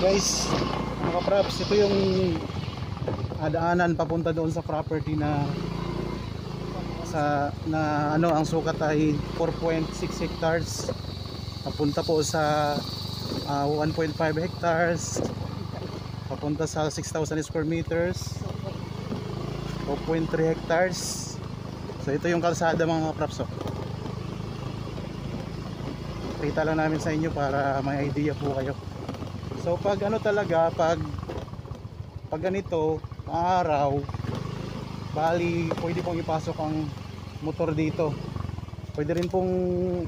Guys, mga kapraps, ito yung daanan papunta doon sa property na ang sukat ay 4.6 hectares. Papunta po sa 1.5 hectares. Papunta sa 6,000 square meters. 4.3 hectares. So ito yung kalsada mga kapraps. Kita lang namin sa inyo para may idea po kayo. So pag pag ganito, araw, bali pwede pong ipasok ang motor dito. Pwede rin pong,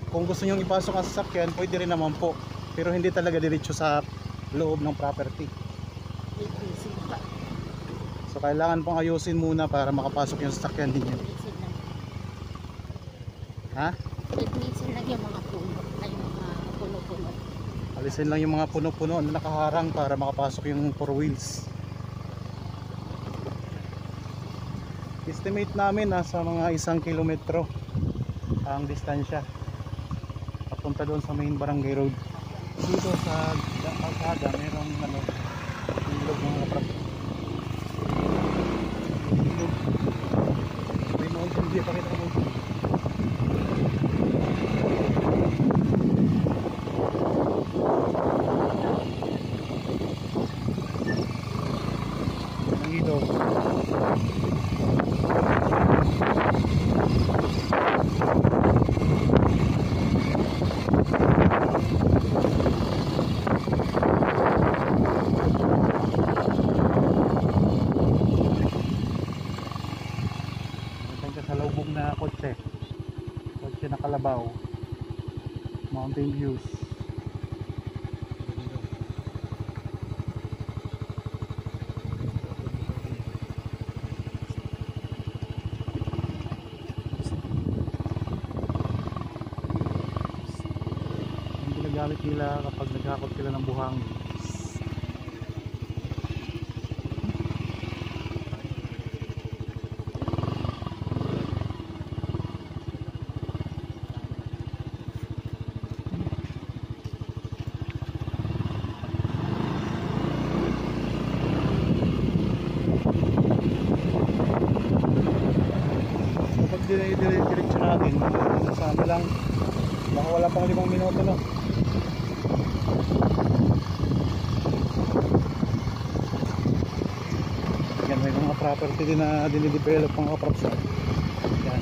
kung gusto nyo ipasok ang sasakyan, pwede rin naman po. Pero hindi talaga diretso sa loob ng property. So kailangan pong ayusin muna para makapasok yung sasakyan ninyo. Ha? Alisin lang yung mga puno, ay mga puno-puno. Alisin lang yung mga puno-puno na nakaharang para makapasok yung 4 wheels. Estimate namin nasa mga 1 kilometro ang distansya papunta doon sa main barangay road. Dito sa kalsada merong ilog mga kaprap. Ilog. May mountain view, pakita mo. Ang ilog. Na kotse na kalabaw, mountain views. Ang ginagamit nila kapag naghakot sila ng buhangin. Diretso natin nasa lang, baka wala pang 5 minuto no. Yan, may mga property din na dinidevelop mga kaprops. Yan.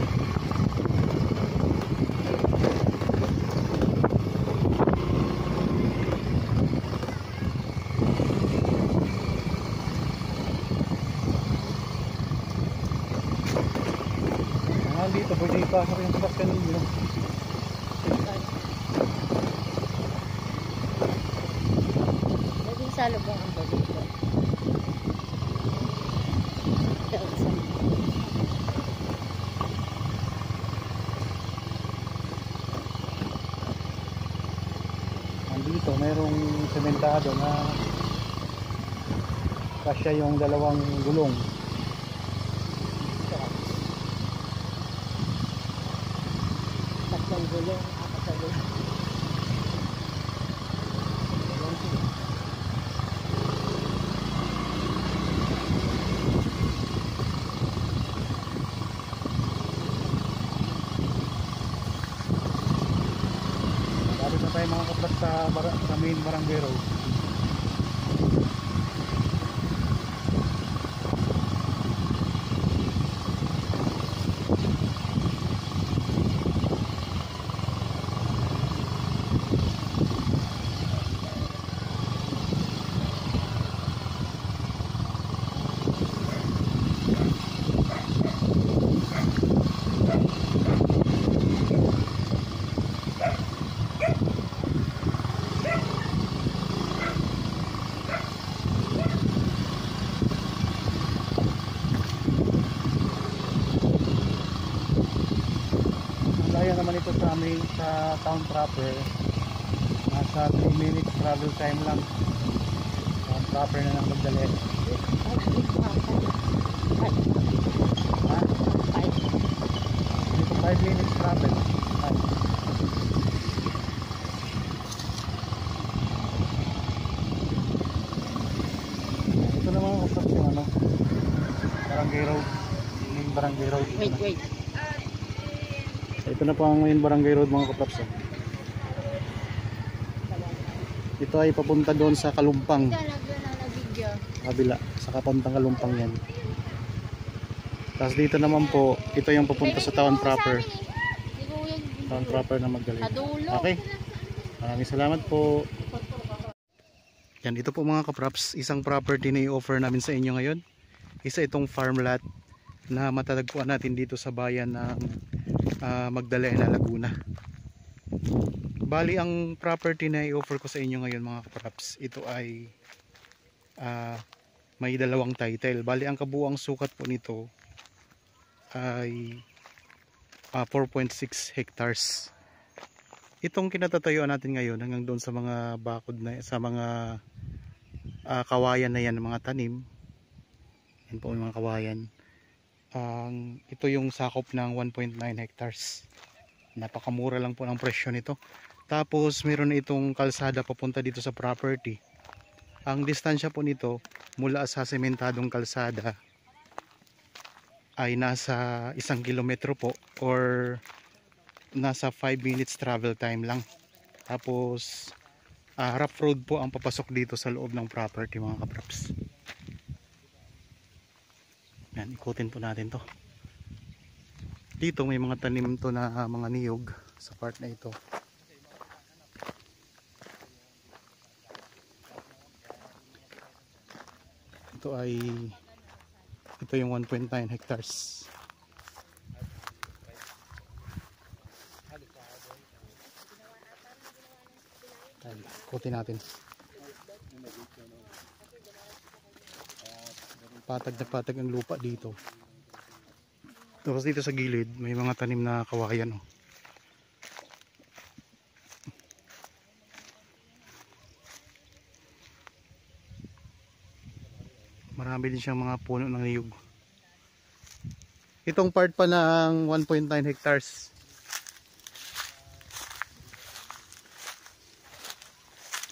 Dito pwede ipasok yung sasakyan ninyo. Naging salubong ang ba dito? Dito mayroong sementado na kasya yung 2 gulong. Tatlong gulong, 4 na gulong. Bago na tayo mga kaplat sa main barangay road. Kaya naman ito sa amin sa town proper, nasa 3 minutes travel time lang. Town proper na lang magdali. Dito 5 minutes travel. barangay road. Main barangay road. Wait, wait. Ito na po ang main barangay road mga kapraps. Ito ay papunta doon sa Kalumpang. Kabila, sa kapuntang Kalumpang yan. Tapos dito naman po, ito yung papunta sa town proper. Town proper na Magdalena. Okay. Maraming salamat po. Yan, ito po mga kapraps, isang property na i-offer namin sa inyo ngayon. Isa itong farm lot na matatagpuan natin dito sa bayan ng Magdalena, Laguna. Bali, ang property na i-offer ko sa inyo ngayon mga kapraps, ito ay may dalawang title. Bali, ang kabuuang sukat po nito ay 4.6 hectares. Itong kinatatayuan natin ngayon hanggang doon sa mga bakod na, sa mga kawayan na yan, mga tanim. Yan po yung mga kawayan. Ito yung sakop ng 1.9 hectares. Napakamura lang po ng presyo nito. Tapos meron na itong kalsada papunta dito sa property. Ang distansya po nito mula sa sementadong kalsada ay nasa 1 kilometro po, or nasa 5 minutes travel time lang. Tapos rough road po ang papasok dito sa loob ng property mga kapraps. Yan, ikutin po natin to. Dito may mga tanim to na mga niyog sa part na ito. Ito yung 1.9 hectares. Ikutin natin. Patag na patag ang lupa dito. Tapos dito sa gilid may mga tanim na kawayan. Marami din siyang mga puno ng niyog. Itong part pa ng 1.9 hectares.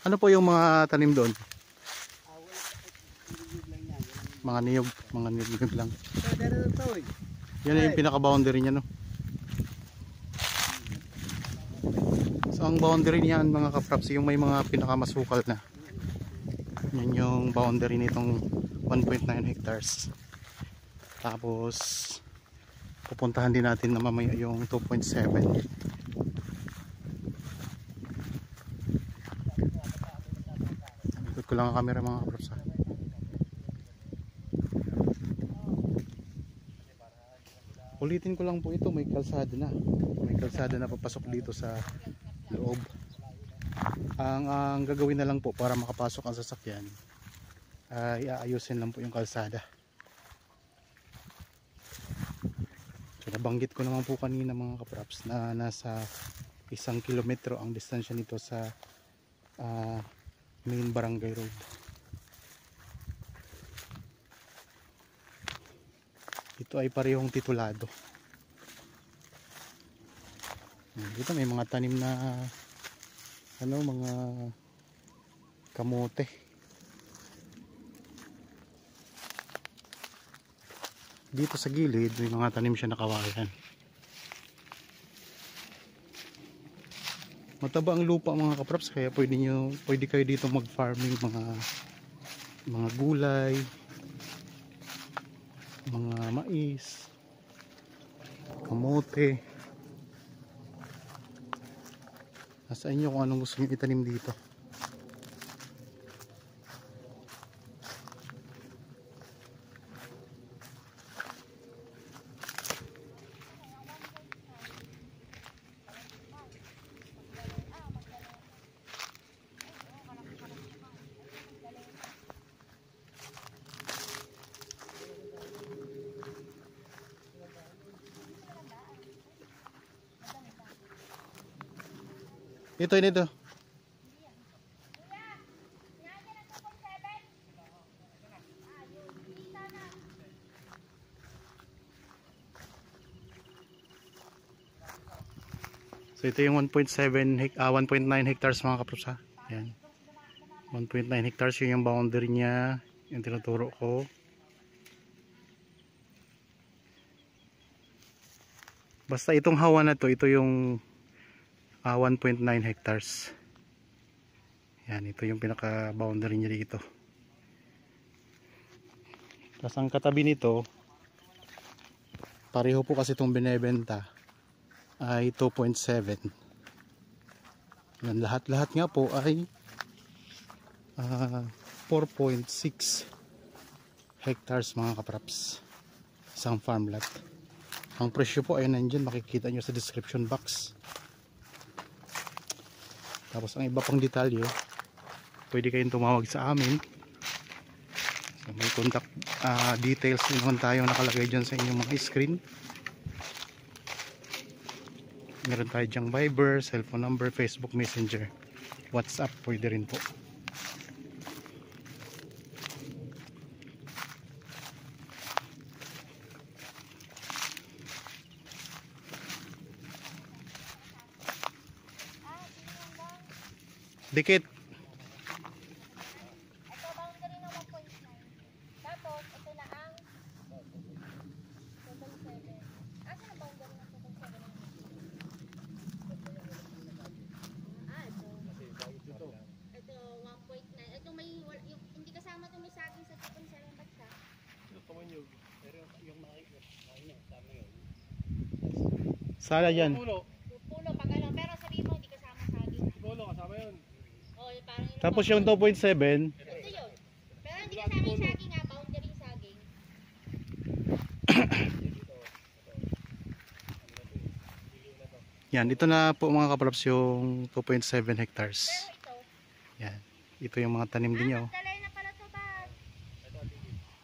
Ano po yung mga tanim doon? Mga niyog lang. Yan yung pinaka-boundary niya, no? So ang boundary niyan mga kapraps, yung may mga pinakamasukal na. Yan yung boundary nitong 1.9 hectares. Tapos pupuntahan din natin na mamaya yung 2.7. Ikot ko lang ang camera mga kapraps. Ulitin ko lang po, ito may kalsada na. May kalsada na papasok dito sa loob. Ang gagawin na lang po para makapasok ang sasakyan ay aayusin lang po yung kalsada. So nabanggit ko naman po kanina mga kapraps na nasa 1 kilometro ang distansya nito sa main barangay road. Ito ay parehong titulado. Dito may mga tanim na mga kamote. Dito sa gilid may mga tanim siya na kawayan. Mataba ang lupa mga kapraps, kaya pwede kayo dito mag-farming mga gulay, mga mais, kamote. Nasa inyo kung anong gusto niyo itanim dito. Ito. So ito yung 1.9 hectares mga kapraps. Yan. 1.9 hectares yun yung boundary niya, yung tinuturo ko. Basta itong hawa na to, ito yung 1.9 hectares. Yan, ito yung pinaka boundary niya dito. Tapos ang katabi nito, pareho po kasi itong binebenta ay 2.7. Yan, lahat-lahat nga po ay 4.6 hectares mga kapraps, isang farm lot. Ang presyo po ay nandyan, makikita nyo sa description box. Tapos ang iba pang detalye, pwede kayong tumawag sa amin. So, may contact details naman tayong nakalagay dyan sa inyong mga screen. Meron tayo dyang Viber, cellphone number, Facebook Messenger, WhatsApp, pwede rin po. Dikit. Ito boundary ng 1.9. Tapos ito na ang 7.7. Asa ang boundary ng 7.7? Ito 1.9. Ito may yung, hindi kasama 'to may saging sa 2.7 ba't siya? Sala yan. Pulo pag ano, pero sabihin mo hindi kasama saging. Pulo kasama yun. Oh, parang yun. Tapos yung 2.7, ito yun. Pero hindi kasama yung saging nga, boundary saging. yan, ito na po mga kapraps yung 2.7 hectares. Pero ito, Yan, ito yung mga tanim din niya. dalay na pala to ba?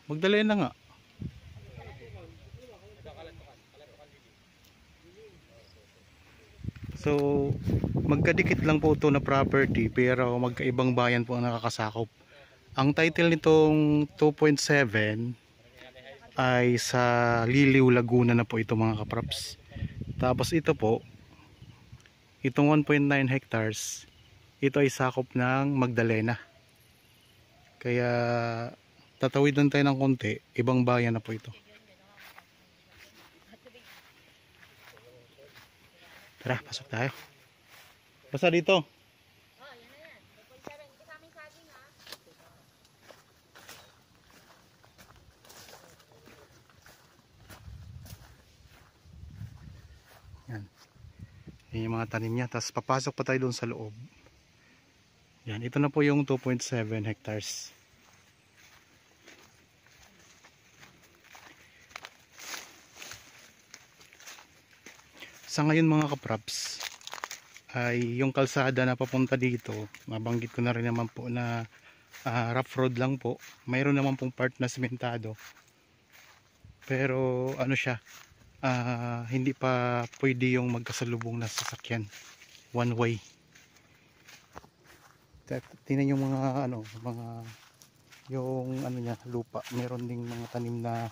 Magdala na nga. So, magkadikit lang po ito na property pero magkaibang bayan po ang nakakasakop. Ang title nitong 2.7 ay sa Liliw, Laguna na po ito mga kapraps. Tapos ito po, itong 1.9 hectares, ito ay sakop ng Magdalena. Kaya tatawid lang tayo ng konti, ibang bayan na po ito. Tara, pasok tayo. Basta dito. Oh, yan na yan. 2.7, hindi kasama yung saging ha. Yan. Yan yung mga tanim niya. Tapos papasok pa tayo doon sa loob. Yan, ito na po yung 2.7 hectares. Sa ngayon mga kapraps, ay yung kalsada na papunta dito, mabanggit ko na rin naman po na rough road lang po. Mayroon naman pong part na sementado. Pero ano siya, hindi pa pwede yung magkasalubong na sasakyan. One way. Tingnan yung mga ano, yung ano niya, lupa. Meron ding mga tanim na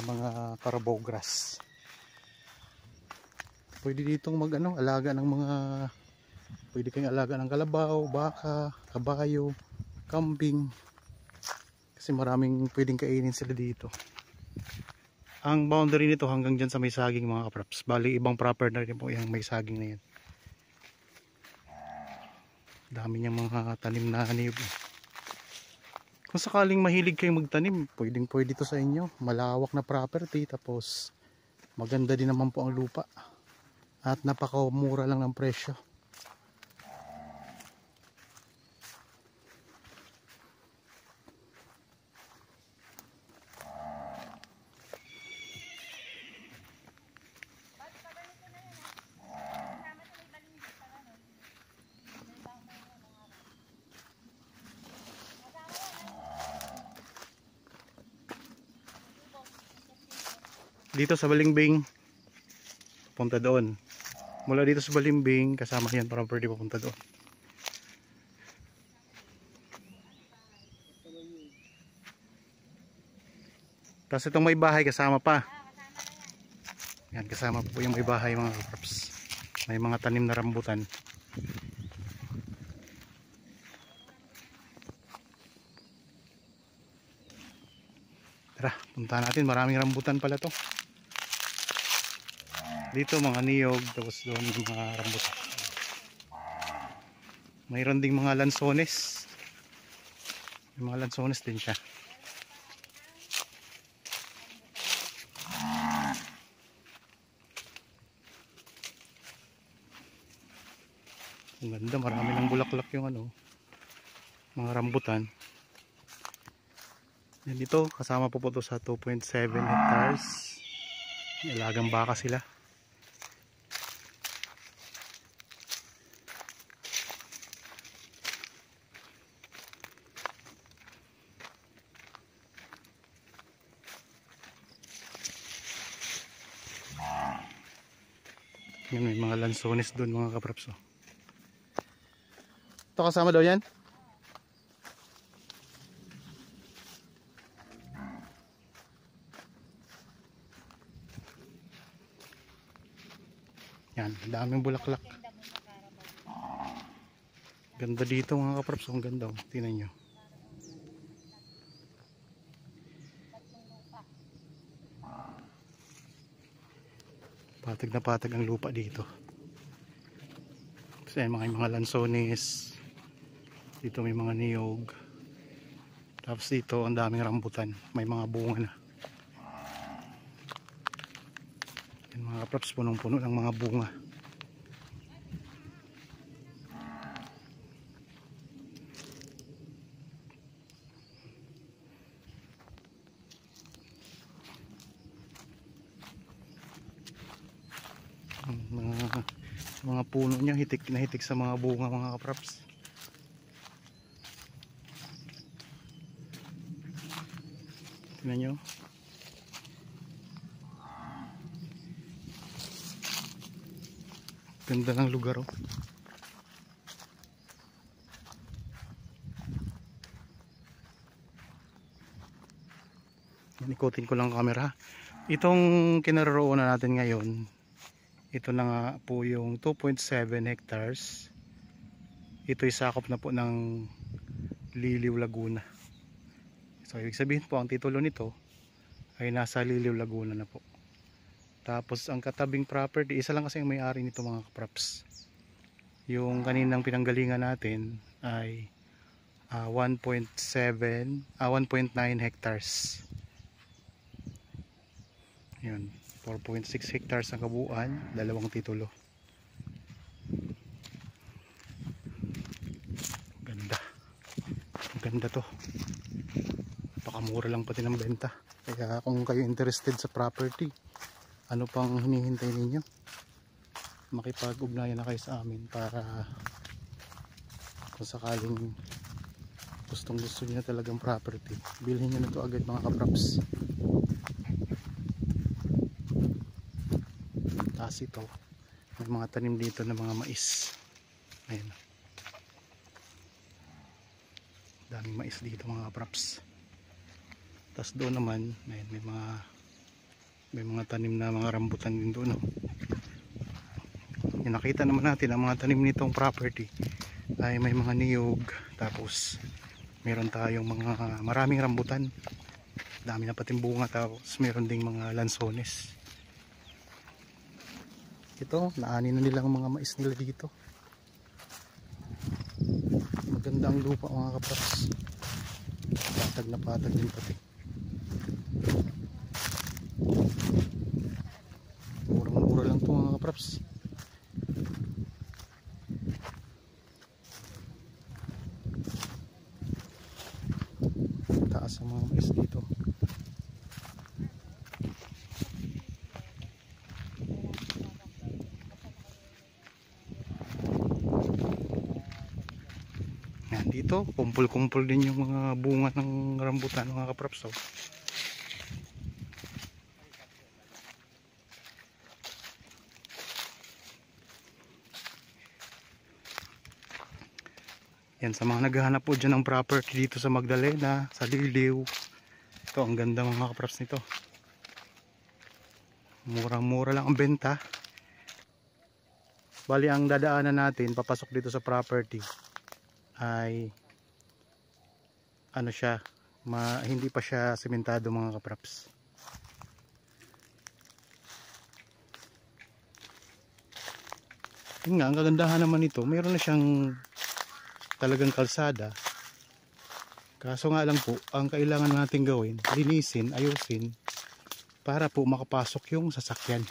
mga carabao grass. Pwede ditong alaga ng mga, pwede kayong alaga ng kalabaw, baka, kabayo, kambing, kasi maraming pwedeng kainin sila dito. Ang boundary nito hanggang dyan sa may saging mga kapraps. Bali ibang property na rin po yung may saging na yan. Dami niyang mga tanim na niyog. Kung sakaling mahilig kayong magtanim, pwedeng pwede to sa inyo. Malawak na property, tapos maganda din naman po ang lupa. At napakamura lang ng presyo. Dito sa Balimbing, punta doon. Mula dito sa Balimbing, kasama yan property papunta doon. Tapos itong may bahay kasama pa. Yan, kasama po yung may bahay mga kapraps. May mga tanim na rambutan. Tara, punta natin. Maraming rambutan pala to. Dito mga niyog, tapos doon mga rambutan. Mayroon ding mga lansones. May mga lansones din siya. Ang ganda, marami ng bulaklak yung mga rambutan. Yan dito, kasama po to sa 2.7 hectares. Ilagang baka sila. Yan, may mga lansones doon mga kapraps. Ito kasama daw yan? Yan, daming bulaklak. Ganda dito mga kapraps. Ang ganda. Tingnan nyo. Patag na patag ang lupa dito. Kasi may mga lansones. Dito may mga niyog. Tapos dito ang daming rambutan. May mga bunga na. Yan mga kapraps, punong-puno ng mga bunga. Mga puno niya hitik na hitik sa mga bunga mga kapraps. Tingnan nyo. Ganda ng lugar, oh. Ikutin ko lang camera. Itong kinaroroonan natin ngayon, ito na nga po yung 2.7 hectares. Ito'y sakop na po ng Liliw, Laguna. So ibig sabihin po ang titulo nito ay nasa Liliw, Laguna na po. Tapos ang katabing property, isa lang kasi ang may-ari nito mga kapraps. Yung kaninang pinanggalingan natin ay 1.9 hectares. Yun, 4.6 hectares ang kabuuan, dalawang titulo. Ganda. Ganda to. Pakamura lang pati ng benta. Kaya kung kayo interested sa property, ano pang hinihintay ninyo? Makipag-ugnayan na kayo sa amin para kung sakaling gustong gusto niyo talagang property, bilhin nyo na to agad mga kapraps. Taas ito, may mga tanim dito na mga mais. Ayan, daming mais dito mga kapraps. Tapos doon naman ayan, may mga tanim na mga rambutan din doon, no? Nakita naman natin ang mga tanim nitong property ay may mga niyog, tapos meron tayong maraming rambutan, dami na pating bunga, tapos meron ding mga lansones. Ito, naani na nilang mga mais nila dito. Maganda ang lupa mga kapraps. Patag na patag din pati. Murang-mura lang ito mga kapraps. Taas ang mga mais dito. Yan, dito kumpul-kumpul din yung mga bunga ng rambutan mga kapraps, oh. Yan, sa mga naghahanap po dyan ng property dito sa Magdalena, sa Liliw, ito ang ganda mga kapraps nito. Murang-mura lang ang benta. Bali ang dadaanan natin papasok dito sa property ay ano siya, hindi pa siya sementado mga kapraps. Yun nga, ang kagandahan naman nito, mayroon na siyang talagang kalsada. Kaso nga lang po, ang kailangan natin gawin, linisin, ayusin, para po makapasok yung sasakyan.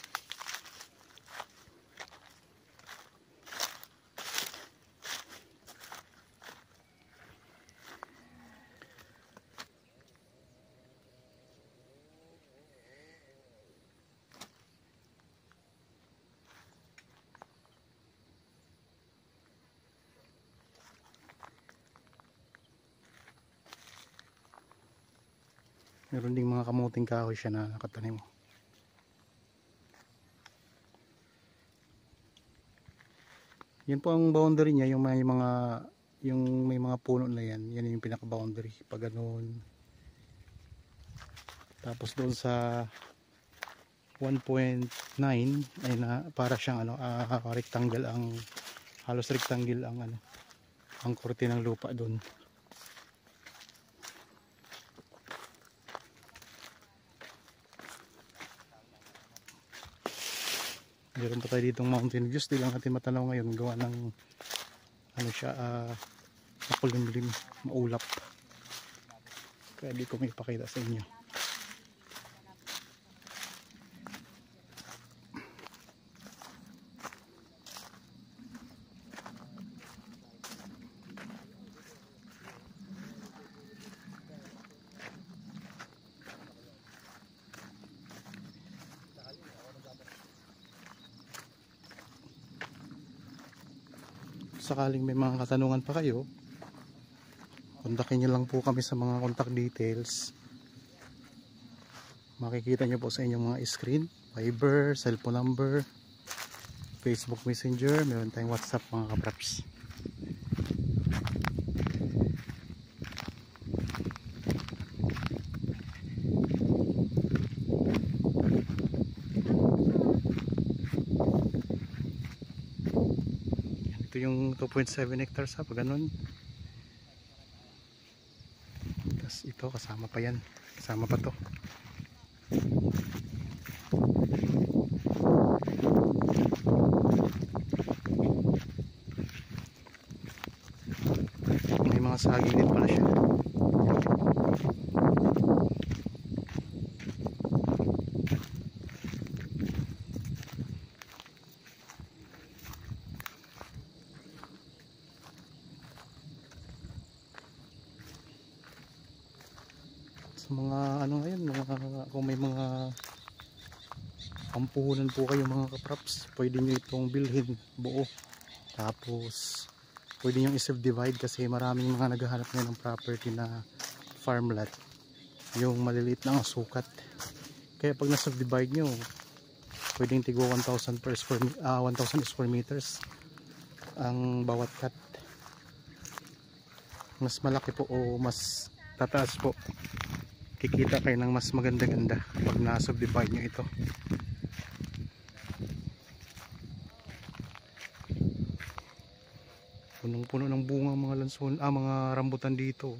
Meron ding mga kamuting kahoy siya na nakatanim. Yan po ang boundary niya, yung may mga puno na yan. Yan yung pinaka boundary pag ganun. Tapos doon sa 1.9 ay na para siyang rectangle, ang halos rectangle ang korte ng lupa doon. Meron pa tayo ditong mountain views, di lang natin matanaw ngayon, gawa ng makulimlim, maulap, kaya di ko may pakita sa inyo. Sakaling may mga katanungan pa kayo, kontakin nyo lang po kami sa mga contact details. Makikita nyo po sa inyong mga screen, Viber, cellphone number, Facebook Messenger, meron tayong WhatsApp mga kapraps. Ito yung 2.7 hectares ha, pag ganun. Tapos ito kasama pa yan, kasama pa to. May mga saging din pala siya. Sa mga ngayon, kung may mga pampuhunan po kayo mga kapraps, pwede nyo itong bilhin buo. Tapos pwede nyo i-subdivide kasi maraming mga naghahanap ngayon ng property na farmland, yung maliliit na sukat. Kaya pag na-subdivide nyo, pwedeng tigo 1,000 square meters ang bawat cut. Mas malaki po o mas tataas po, kikita kayo ng mas maganda-ganda pag na-subdivide nyo ito. Punong-puno ng bunga mga lanson, mga rambutan dito.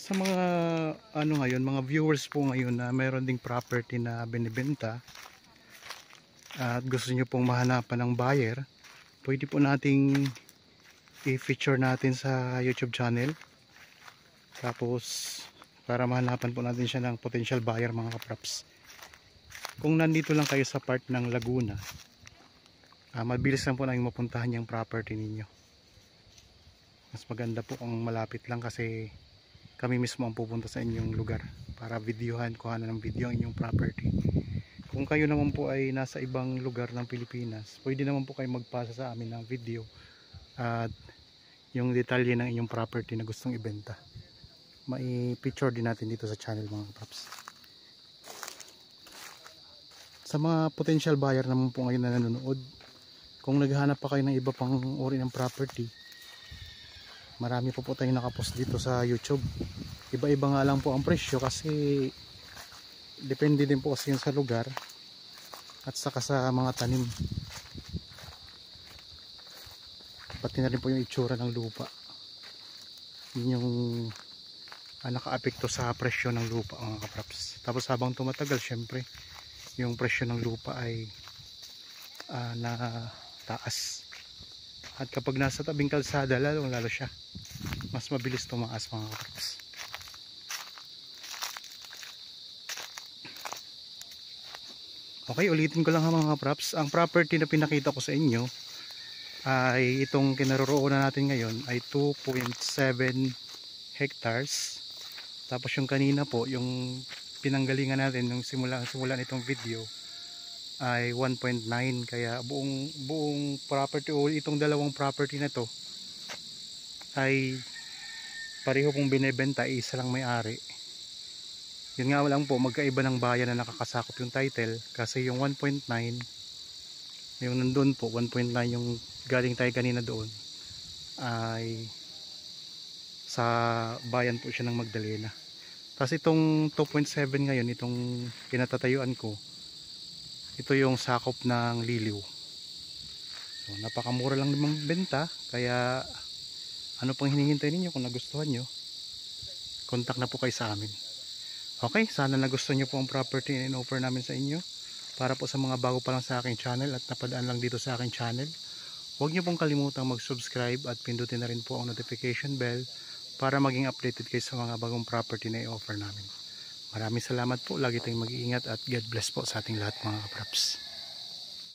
Sa mga ngayon, mga viewers po ngayon na mayroon ding property na binibenta at gusto nyo pong mahanapan ng buyer, pwede po nating i-feature natin sa YouTube channel. Tapos para mahanapan po natin siya ng potential buyer mga kapraps. Kung nandito lang kayo sa part ng Laguna, mabilis lang po namin mapuntahan yung property ninyo. Mas maganda po kung malapit lang kasi kami mismo ang pupunta sa inyong lugar para videohan, kuhanan ng video ang inyong property. Kung kayo naman po ay nasa ibang lugar ng Pilipinas, pwede naman po kayo magpasa sa amin ng video at yung detalye ng inyong property na gustong ibenta. Mai-picture din natin dito sa channel mga kapaps. Sa mga potential buyer naman po ngayon na nanonood, kung naghahanap pa kayo ng iba pang uri ng property, marami po tayong nakapost dito sa YouTube. Iba-iba nga lang po ang presyo kasi depende din po kasi yun sa lugar at saka sa mga tanim. pati na rin po yung itsura ng lupa. Yun yung naka-apekto sa presyo ng lupa mga kapraps. Tapos habang tumatagal, syempre yung presyo ng lupa ay na taas. At kapag nasa tabing kalsada, lalo siya mas mabilis tumaas mga kapraps. Okay, ulitin ko lang mga kapraps. Ang property na pinakita ko sa inyo ay itong kinaroroonan natin ngayon ay 2.7 hectares. Tapos yung kanina po, yung pinanggalingan natin nung simulan itong video ay 1.9. Kaya buong property o itong dalawang property na to ay pareho pong binebenta, isa lang may-ari. Yun nga lang po, magkaiba ng bayan na nakakasakop yung title kasi yung 1.9 yung nandun po 1.9 yung galing tayo kanina doon ay sa bayan po siya ng Magdalena. Tapos itong 2.7 ngayon, itong pinatatayuan ko, ito yung sakop ng Liliw. So napakamura lang naman benta, kaya ano pang hinihintay ninyo? Kung nagustuhan nyo, contact na po kayo sa amin. Okay, sana nagustuhan nyo po ang property na in-offer namin sa inyo. Para po sa mga bago pa lang sa aking channel at napadaan lang dito sa aking channel, huwag nyo pong kalimutang mag-subscribe at pindutin na rin po ang notification bell para maging updated kayo sa mga bagong property na i-offer namin. Maraming salamat po, lagi tayong mag-iingat at God bless po sa ating lahat mga kapraps.